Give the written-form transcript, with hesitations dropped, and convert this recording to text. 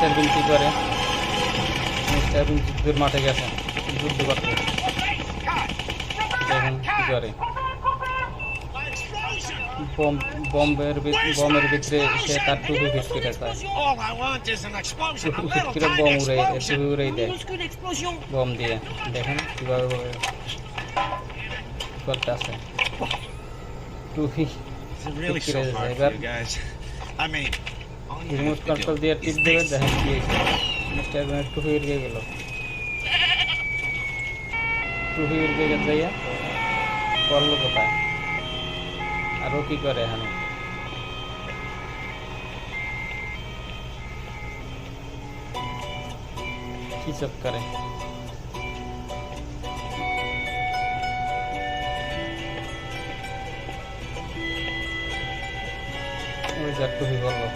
Mister বিন কি করে? Mister বিন যুদ্ধের মাঠে গেছেন যুদ্ধ করতে, দেখুন কি করে। বমের ভিতরে সে তার টুপি ফিট করে চায়, টুপি ফিট করে বম উড়াই দেয় বম দিয়ে। দেখেন কিভাবে করতে আছে, টুপি ফিট করে যায়। এবার রিমোট কন্ট্রোল দিয়ে টিপ দেবে, দেখেন কি হয়েছে, মিস্টার বিনের টুপি উড়ে গেল, টুপি উড়ে যাইয়া করলো কোথায়? আরও কি করে এখানে? কি সব করে? ওই যার টুপি বললো